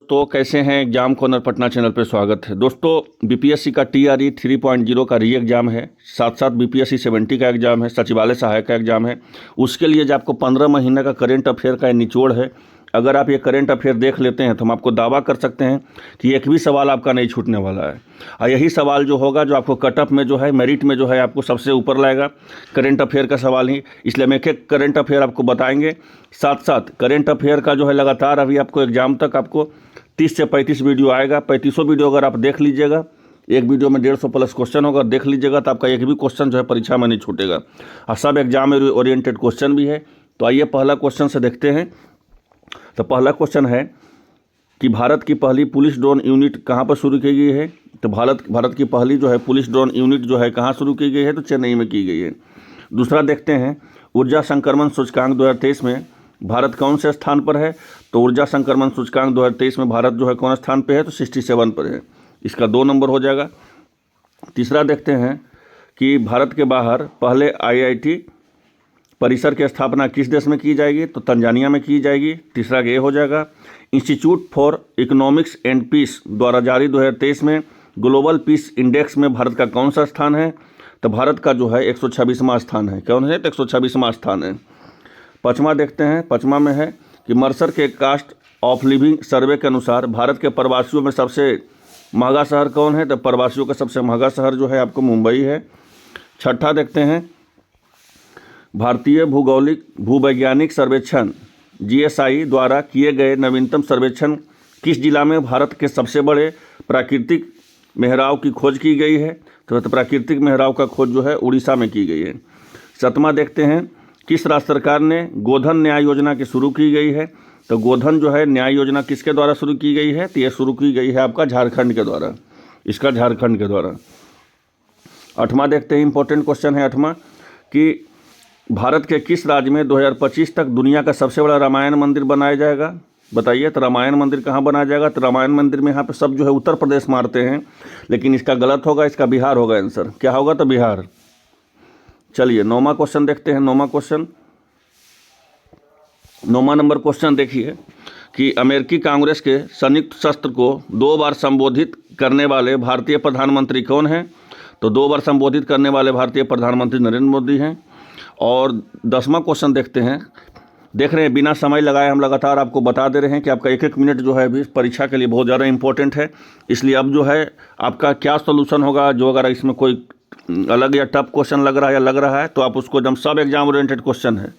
तो कैसे हैं? एग्जाम कॉर्नर पटना चैनल पे स्वागत है। दोस्तों, बीपीएससी का TRE 3.0 का री एग्ज़ाम है, साथ साथ बीपीएससी 70 का एग्ज़ाम है, सचिवालय सहायक का एग्ज़ाम है। उसके लिए जो आपको 15 महीने का करेंट अफेयर का निचोड़ है, अगर आप ये करेंट अफेयर देख लेते हैं तो हम आपको दावा कर सकते हैं कि एक भी सवाल आपका नहीं छूटने वाला है। और यही सवाल जो होगा जो आपको कटअप में जो है, मेरिट में जो है आपको सबसे ऊपर लाएगा, करेंट अफेयर का सवाल ही। इसलिए हम एक एक करेंट अफेयर आपको बताएंगे। साथ साथ करेंट अफेयर का जो है लगातार अभी आपको एग्ज़ाम तक आपको 30 से 35 वीडियो आएगा। 35 वीडियो अगर आप देख लीजिएगा, एक वीडियो में 150 प्लस क्वेश्चन होगा, देख लीजिएगा तो आपका एक भी क्वेश्चन जो है परीक्षा में नहीं छूटेगा और सब एग्जाम ओरिएंटेड क्वेश्चन भी है। तो आइए पहला क्वेश्चन से देखते हैं। तो पहला क्वेश्चन है कि भारत की पहली पुलिस ड्रोन यूनिट कहाँ पर शुरू की गई है? तो भारत की पहली जो है पुलिस ड्रोन यूनिट जो है कहाँ शुरू की गई है? तो चेन्नई में की गई है। दूसरा देखते हैं, ऊर्जा संक्रमण सूचकांक 2023 में भारत कौन से स्थान पर है? तो ऊर्जा संक्रमण सूचकांक 2023 में भारत जो है कौन स्थान पे है? तो 67 पर है। इसका 2 नंबर हो जाएगा। तीसरा देखते हैं कि भारत के बाहर पहले IIT परिसर की स्थापना किस देश में की जाएगी? तो तंजानिया में की जाएगी। तीसरा ये हो जाएगा। Institute for economics and peace द्वारा जारी 2023 में ग्लोबल पीस इंडेक्स में भारत का कौन सा स्थान है? तो भारत का जो है 126वां स्थान है। कौन है? तो 126वां स्थान है। पाँचवा देखते हैं, पाँचवा में है कि मर्सर के कास्ट ऑफ लिविंग सर्वे के अनुसार भारत के प्रवासियों में सबसे महंगा शहर कौन है? तो प्रवासियों का सबसे महंगा शहर जो है आपको मुंबई है। छठा देखते हैं, भारतीय भूवैज्ञानिक सर्वेक्षण GSI द्वारा किए गए नवीनतम सर्वेक्षण किस जिला में भारत के सबसे बड़े प्राकृतिक मेहराव की खोज की गई है? तो प्राकृतिक मेहराव का खोज जो है उड़ीसा में की गई है। सातवां देखते हैं, किस राज्य सरकार ने गोधन न्याय योजना की शुरू की गई है? तो गोधन जो है न्याय योजना किसके द्वारा शुरू की गई है? तो यह शुरू की गई है आपका झारखंड के द्वारा, इसका झारखंड के द्वारा। आठवां देखते हैं, इंपॉर्टेंट क्वेश्चन है आठवां, कि भारत के किस राज्य में 2025 तक दुनिया का सबसे बड़ा रामायण मंदिर बनाया जाएगा? बताइए। तो रामायण मंदिर कहाँ बनाया जाएगा? तो रामायण मंदिर में यहाँ पे सब जो है उत्तर प्रदेश मारते हैं, लेकिन इसका गलत होगा, इसका बिहार होगा आंसर। क्या होगा? तो बिहार। चलिए 9वां क्वेश्चन देखते हैं। 9वां क्वेश्चन, 9वां नंबर क्वेश्चन देखिए कि अमेरिकी कांग्रेस के संयुक्त सत्र को 2 बार संबोधित करने वाले भारतीय प्रधानमंत्री कौन हैं? तो 2 बार संबोधित करने वाले भारतीय प्रधानमंत्री नरेंद्र मोदी हैं। और 10वां क्वेश्चन देखते हैं। देख रहे हैं, बिना समय लगाए हम लगातार आपको बता दे रहे हैं कि आपका 1-1 मिनट जो है अभी परीक्षा के लिए बहुत ज़्यादा इंपॉर्टेंट है। इसलिए अब जो है आपका क्या सोल्यूशन होगा, जो अगर इसमें कोई अलग या टफ क्वेश्चन लग रहा है तो आप उसको, जब सब एग्जाम ओरिएंटेड क्वेश्चन है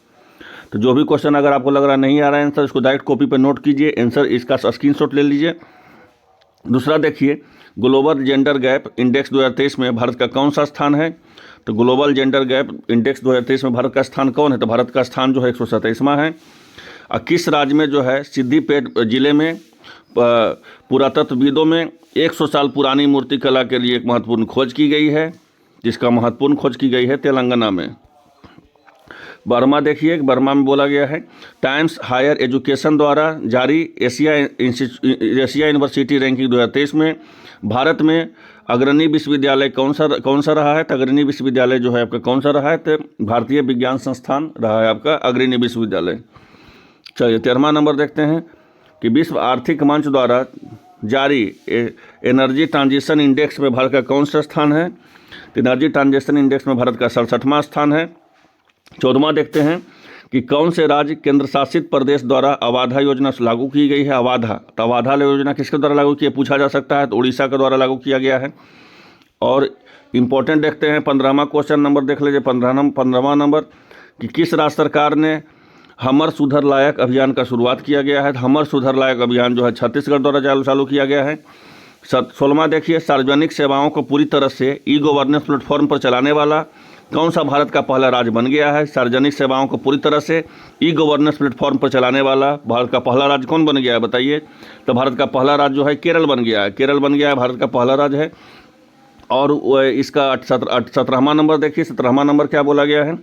तो जो भी क्वेश्चन अगर आपको लग रहा नहीं आ रहा है आंसर, इसको डायरेक्ट कॉपी पे नोट कीजिए, आंसर इसका स्क्रीनशॉट ले लीजिए। दूसरा देखिए, ग्लोबल जेंडर गैप इंडेक्स 2023 में भारत का कौन सा स्थान है? तो ग्लोबल जेंडर गैप इंडेक्स 2023 में भारत का स्थान कौन है? तो भारत का स्थान जो है 127वां है। और किस राज्य में जो है सिद्दीपेट जिले में पुरातत्वविदों में 100 साल पुरानी मूर्ति कला के लिए एक महत्वपूर्ण खोज की गई है? जिसका महत्वपूर्ण खोज की गई है तेलंगाना में। बर्मा देखिए, बर्मा में बोला गया है, टाइम्स हायर एजुकेशन द्वारा जारी एशिया यूनिवर्सिटी रैंकिंग 2023 में भारत में अग्रणी विश्वविद्यालय कौन सा रहा है? तो अग्रणी विश्वविद्यालय जो है आपका कौन सा रहा है? तो भारतीय विज्ञान संस्थान रहा है आपका अग्रणी विश्वविद्यालय। चलिए 13वां नंबर देखते हैं कि विश्व आर्थिक मंच द्वारा जारी एनर्जी ट्रांजिशन इंडेक्स में भारत का कौन सा स्थान है? तो एनर्जी ट्रांजिशन इंडेक्स में भारत का 67वां स्थान है। 14वां देखते हैं कि कौन से राज्य केंद्र शासित प्रदेश द्वारा अवाधा योजना लागू की गई है? अवाधा, तो अवाधा योजना किसके द्वारा लागू की पूछा जा सकता है, तो उड़ीसा के द्वारा लागू किया गया है। और इम्पोर्टेंट देखते हैं 15वां क्वेश्चन नंबर देख लीजिए। 15वां नंबर कि किस राज्य सरकार ने हमर सुधर लायक अभियान का शुरुआत किया गया है? हमर सुधर लायक अभियान जो है छत्तीसगढ़ द्वारा चालू किया गया है। 16वां देखिए, सार्वजनिक सेवाओं को पूरी तरह से ई गवर्नेंस प्लेटफॉर्म पर चलाने वाला कौन सा भारत का पहला राज्य बन गया है? सार्वजनिक सेवाओं को पूरी तरह से ई गवर्नेंस प्लेटफॉर्म पर चलाने वाला भारत का पहला राज्य कौन बन गया है? बताइए। तो भारत का पहला राज्य जो है केरल बन गया है। केरल बन गया है, भारत का पहला राज्य है। और इसका 17वां नंबर देखिए। 17वां नंबर क्या बोला गया है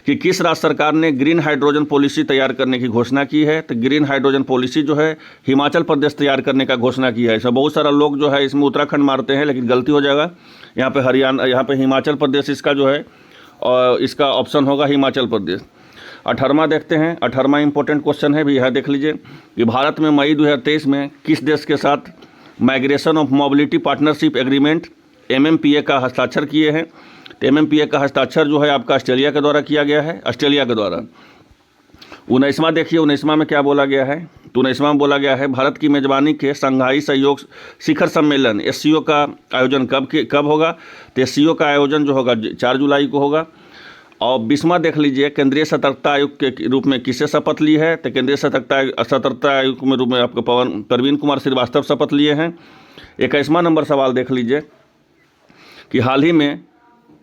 कि किस राज्य सरकार ने ग्रीन हाइड्रोजन पॉलिसी तैयार करने की घोषणा की है? तो ग्रीन हाइड्रोजन पॉलिसी जो है हिमाचल प्रदेश तैयार करने का घोषणा किया है। इसमें बहुत सारा लोग जो है इसमें उत्तराखंड मारते हैं, लेकिन गलती हो जाएगा। यहाँ पे हिमाचल प्रदेश इसका जो है और इसका ऑप्शन होगा हिमाचल प्रदेश। 18वां देखते हैं। 18वां इंपॉर्टेंट क्वेश्चन है भी, यह देख लीजिए कि भारत में मई 2023 में किस देश के साथ migration of mobility partnership agreement MMPA का हस्ताक्षर किए हैं। तो MMPA का हस्ताक्षर जो है आपका ऑस्ट्रेलिया के द्वारा किया गया है, ऑस्ट्रेलिया के द्वारा। 19वां देखिए, 19वां में क्या बोला गया है, तो 19वां में बोला गया है भारत की मेजबानी के शंघाई सहयोग शिखर सम्मेलन SCO का आयोजन कब होगा। तो SCO का आयोजन जो होगा 4 जुलाई को होगा। और 20वां देख लीजिए, केंद्रीय सतर्कता आयुक्त के रूप में किसे शपथ ली है। तो केंद्रीय सतर्कता आयुक्त के रूप में आपको प्रवीण कुमार श्रीवास्तव शपथ लिए हैं। 21वां नंबर सवाल देख लीजिए कि हाल ही में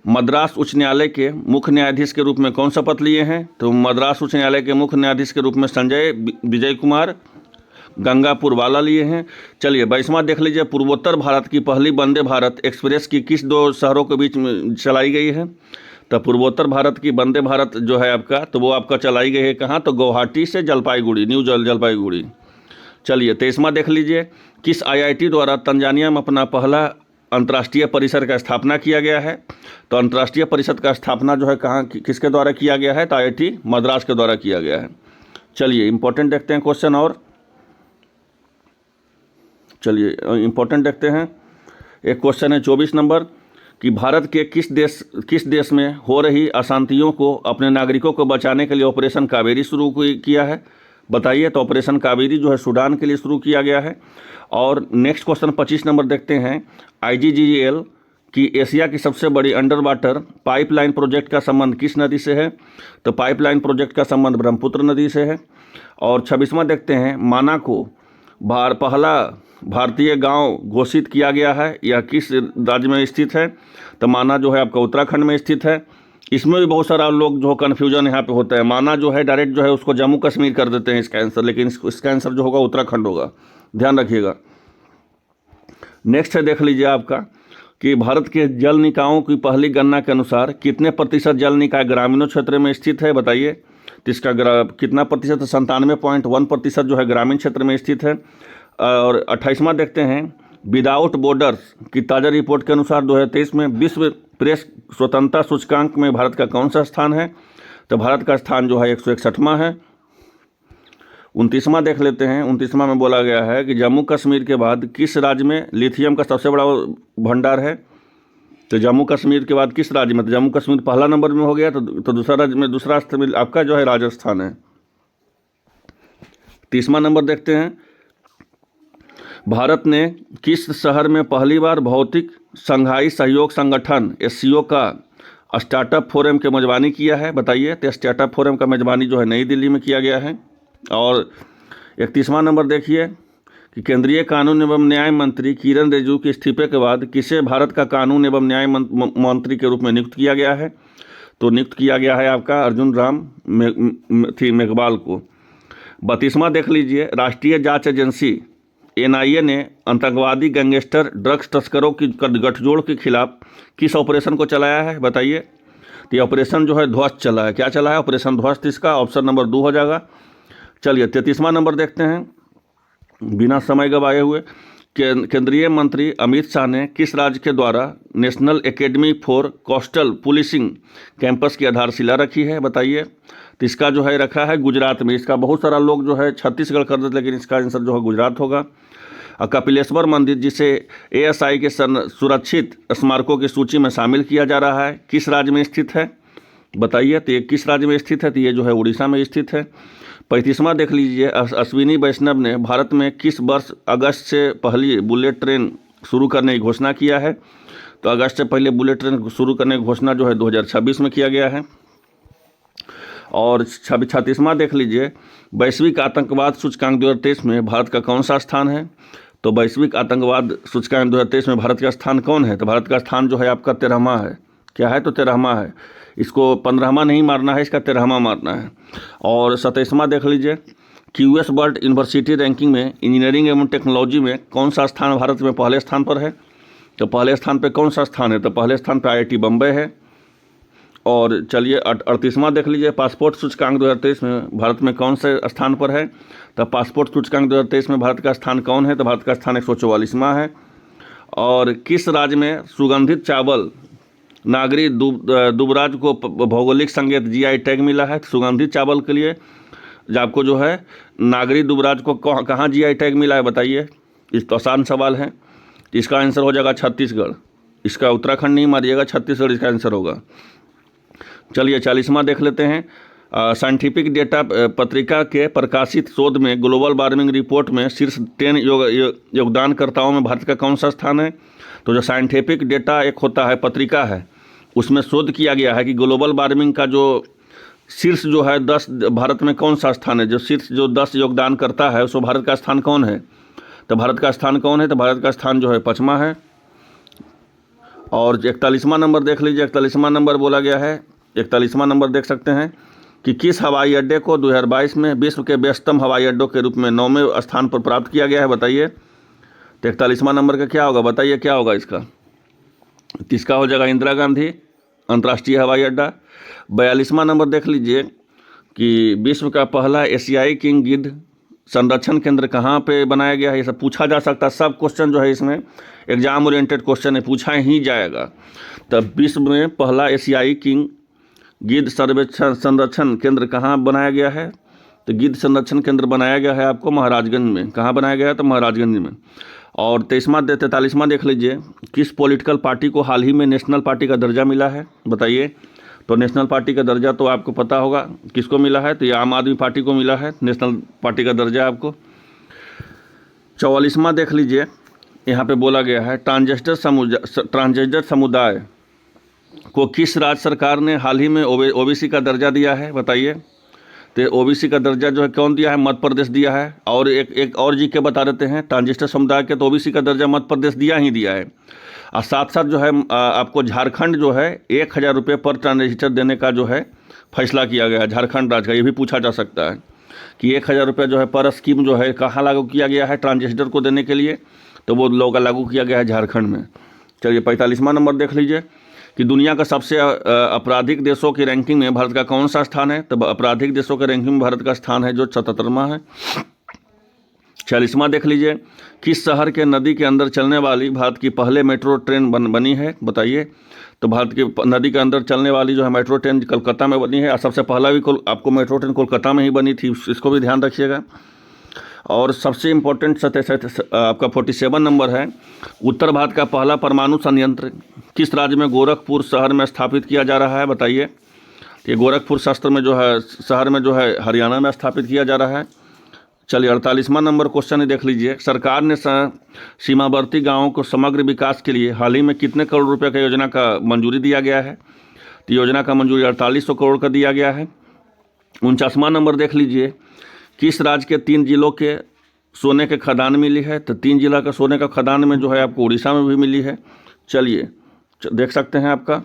मद्रास उच्च न्यायालय के मुख्य न्यायाधीश के रूप में कौन शपथ लिए हैं। तो मद्रास उच्च न्यायालय के मुख्य न्यायाधीश के रूप में संजय विजय कुमार गंगापुर वाला लिए हैं। चलिए 22वां देख लीजिए, पूर्वोत्तर भारत की पहली वंदे भारत एक्सप्रेस की किस 2 शहरों के बीच में चलाई गई है। तो पूर्वोत्तर भारत की वंदे भारत जो है आपका, तो वो आपका चलाई गई है कहाँ, तो गुवाहाटी से जलपाईगुड़ी, न्यू जलपाईगुड़ी। चलिए 23वां देख लीजिए, किस IIT द्वारा तंजानिया में अपना पहला अंतर्राष्ट्रीय परिसर का स्थापना किया गया है। तो अंतर्राष्ट्रीय परिषद का स्थापना जो है कहाँ किसके द्वारा किया गया है, तो IIT मद्रास के द्वारा किया गया है। चलिए इंपॉर्टेंट देखते हैं क्वेश्चन, और चलिए इंपॉर्टेंट देखते हैं। एक क्वेश्चन है 24 नंबर कि भारत के किस देश में हो रही अशांतियों को अपने नागरिकों को बचाने के लिए ऑपरेशन कावेरी शुरू किया है, बताइए। तो ऑपरेशन कावेरी जो है सूडान के लिए शुरू किया गया है। और नेक्स्ट क्वेश्चन 25 नंबर देखते हैं, IGGL की एशिया की सबसे बड़ी अंडर वाटर पाइपलाइन प्रोजेक्ट का संबंध किस नदी से है। तो पाइपलाइन प्रोजेक्ट का संबंध ब्रह्मपुत्र नदी से है। और 26वां देखते हैं, माना को पहला भारतीय गांव घोषित किया गया है, यह किस राज्य में स्थित है। तो माना जो है आपका उत्तराखंड में स्थित है। इसमें भी बहुत सारा लोग जो कन्फ्यूजन यहाँ पे होता है, माना जो है डायरेक्ट जो है उसको जम्मू कश्मीर कर देते हैं इसका आंसर, लेकिन इसका आंसर जो होगा उत्तराखंड होगा, ध्यान रखिएगा। नेक्स्ट है देख लीजिए आपका कि भारत के जल निकायों की पहली गणना के अनुसार कितने प्रतिशत जल निकाय ग्रामीणों क्षेत्र में स्थित है, बताइए। तो इसका कितना प्रतिशत, 97.1% जो है ग्रामीण क्षेत्र में स्थित है। और 28वां देखते हैं, विदाउट बॉर्डर्स की ताज़ा रिपोर्ट के अनुसार 2023 में विश्व प्रेस स्वतंत्रता सूचकांक में भारत का कौन सा स्थान है। तो भारत का स्थान जो है 161वां है। 29वां देख लेते हैं। 29वां में बोला गया है कि जम्मू कश्मीर के बाद किस राज्य में लिथियम का सबसे बड़ा भंडार है। तो जम्मू कश्मीर के बाद किस राज्य में, तो जम्मू कश्मीर पहला नंबर में हो गया, तो दूसरा राज्य में दूसरा स्थान आपका जो है राजस्थान है। 30वां नंबर देखते हैं, भारत ने किस शहर में पहली बार भौतिक शंघाई सहयोग संगठन SCO का स्टार्टअप फोरम के मेजबानी किया है, बताइए। तो स्टार्टअप फोरम का मेजबानी जो है नई दिल्ली में किया गया है। और 31वां नंबर देखिए कि केंद्रीय कानून एवं न्याय मंत्री किरण रिजिजू के इस्तीफे के बाद किसे भारत का कानून एवं न्याय मंत्री के रूप में नियुक्त किया गया है। तो नियुक्त किया गया है आपका अर्जुन राम मेघवाल को। 32वां देख लीजिए, राष्ट्रीय जांच एजेंसी NIA ने आतंकवादी गैंगस्टर ड्रग्स तस्करों की गठजोड़ के खिलाफ किस ऑपरेशन को चलाया है, बताइए। तो ये ऑपरेशन जो है ध्वस्त चला है, क्या चला है, ऑपरेशन ध्वस्त। इसका ऑप्शन नंबर 2 हो जाएगा। चलिए 33वां नंबर देखते हैं, बिना समय गवाए हुए, केंद्रीय मंत्री अमित शाह ने किस राज्य के द्वारा national academy for coastal policing campus की आधारशिला रखी है, बताइए। तो इसका जो है रखा है गुजरात में। इसका बहुत सारा लोग जो है छत्तीसगढ़ कर देते, लेकिन इसका आंसर जो है गुजरात होगा। कपिलेश्वर मंदिर, जिसे ASI के सुरक्षित स्मारकों की सूची में शामिल किया जा रहा है, किस राज्य में स्थित है, बताइए। तो ये किस राज्य में स्थित है, तो ये जो है उड़ीसा में स्थित है। 35वां देख लीजिए, अश्विनी वैष्णव ने भारत में किस वर्ष अगस्त से पहली बुलेट ट्रेन शुरू करने की घोषणा किया है। तो अगस्त से पहले बुलेट ट्रेन शुरू करने की घोषणा जो है 2026 में किया गया है। और 36वां देख लीजिए, वैश्विक आतंकवाद सूचकांक 2023 में भारत का कौन सा स्थान है। तो वैश्विक आतंकवाद सूचकांक 2023 में भारत का स्थान कौन है, तो भारत का स्थान जो है आपका 13वां है। क्या है, तो 13वां है। इसको 15वां नहीं मारना है, इसका 13वां मारना है। और 27वां देख लीजिए, QS वर्ल्ड यूनिवर्सिटी रैंकिंग में इंजीनियरिंग एवं टेक्नोलॉजी में कौन सा स्थान भारत में पहले स्थान पर है। तो पहले स्थान पर कौन सा स्थान है, तो पहले स्थान पर IIT बम्बई है। और चलिए 38वां देख लीजिए, पासपोर्ट सूचकांक 2023 में भारत में कौन से स्थान पर है। तो पासपोर्ट सूचकांक 2023 में भारत का स्थान कौन है, तो भारत का स्थान 144वां है। और किस राज्य में सुगंधित चावल नागरी दुबराज को भौगोलिक संकेत जीआई टैग मिला है सुगंधित चावल के लिए। जो आपको जो है नागरी दुबराज को कहाँ जीआई टैग मिला है बताइए। इस तो आसान सवाल है। इसका आंसर हो जाएगा छत्तीसगढ़। इसका उत्तराखंड नहीं मारिएगा, छत्तीसगढ़ इसका आंसर होगा। चलिए 40वां देख लेते हैं। साइंटिफिक डेटा पत्रिका के प्रकाशित शोध में ग्लोबल वार्मिंग रिपोर्ट में शीर्ष 10 योगदानकर्ताओं में भारत का कौन सा स्थान है। तो जो साइंटिफिक डेटा एक होता है, पत्रिका है, उसमें शोध किया गया है कि ग्लोबल वार्मिंग का जो शीर्ष जो है 10 भारत में कौन सा स्थान है। जो शीर्ष जो 10 योगदान करता है उसमें भारत का स्थान कौन है। तो भारत का स्थान कौन है, तो भारत का स्थान जो है 5वां है। और 41वां नंबर देख लीजिए। 41वां नंबर बोला गया है, 41वां नंबर देख सकते हैं कि किस हवाई अड्डे को 2022 में विश्व के व्यस्तम हवाई अड्डों के रूप में 9वें स्थान पर प्राप्त किया गया है बताइए। तो 41वां नंबर का क्या होगा बताइए, क्या होगा इसका। इसका हो जाएगा इंदिरा गांधी अंतर्राष्ट्रीय हवाई अड्डा। 42वां नंबर देख लीजिए कि विश्व का पहला एशियाई किंग गिद्ध संरक्षण केंद्र कहाँ पे बनाया गया है। ये सब पूछा जा सकता है। सब क्वेश्चन जो है इसमें एग्जाम ओरिएंटेड क्वेश्चन है, पूछा ही जाएगा। तब विश्व में पहला एशियाई किंग गिद्ध संरक्षण केंद्र कहाँ बनाया गया है। तो गिद्ध संरक्षण केंद्र बनाया गया है आपको महाराजगंज में। कहाँ बनाया गया है, तो महाराजगंज में। और 43वां देख लीजिए, किस पॉलिटिकल पार्टी को हाल ही में नेशनल पार्टी का दर्जा मिला है बताइए। तो नेशनल पार्टी का दर्जा तो आपको पता होगा किसको मिला है, तो ये आम आदमी पार्टी को मिला है नेशनल पार्टी का दर्जा आपको। 44वां देख लीजिए, यहाँ पे बोला गया है ट्रांसजेंडर समुदाय को किस राज्य सरकार ने हाल ही में ओबीसी का दर्जा दिया है बताइए। तो ओबीसी का दर्जा जो है कौन दिया है, मध्य प्रदेश दिया है। और एक और जी के बता देते हैं, ट्रांसजेंडर समुदाय के तो ओबीसी का दर्जा मध्य प्रदेश दिया है। और साथ साथ जो है आपको झारखंड जो है 1000 रुपये पर ट्रांसजेंडर देने का जो है फैसला किया गया है झारखंड राज्य का। ये भी पूछा जा सकता है कि 1000 रुपये जो है पर स्कीम जो है कहाँ लागू किया गया है ट्रांसजेंडर को देने के लिए। तो वो लोग लागू किया गया है झारखंड में। चलिए 45वां नंबर देख लीजिए कि दुनिया का सबसे आपराधिक देशों की रैंकिंग में भारत का कौन सा स्थान है। तो आपराधिक देशों के रैंकिंग में भारत का स्थान है जो 77वां है। 46वां देख लीजिए, किस शहर के नदी के अंदर चलने वाली भारत की पहले मेट्रो ट्रेन बनी है बताइए। तो भारत की नदी के अंदर चलने वाली जो है मेट्रो ट्रेन कोलकाता में बनी है। और सबसे पहला भी आपको मेट्रो ट्रेन कोलकाता में ही बनी थी, इसको भी ध्यान रखिएगा। और सबसे इम्पोर्टेंट आपका 47 नंबर है, उत्तर भारत का पहला परमाणु संयंत्र किस राज्य में गोरखपुर शहर में स्थापित किया जा रहा है बताइए। ये गोरखपुर शहर में जो है हरियाणा में स्थापित किया जा रहा है। चलिए 48वां नंबर क्वेश्चन ही देख लीजिए, सरकार ने सीमावर्ती गांवों को समग्र विकास के लिए हाल ही में कितने करोड़ रुपए का योजना का मंजूरी दिया गया है। तो योजना का मंजूरी 4800 करोड़ का दिया गया है। 49वां नंबर देख लीजिए, किस राज्य के 3 जिलों के सोने के खदान मिली है। तो 3 जिला का सोने का खदान में जो है आपको उड़ीसा में भी मिली है। चलिए देख सकते हैं आपका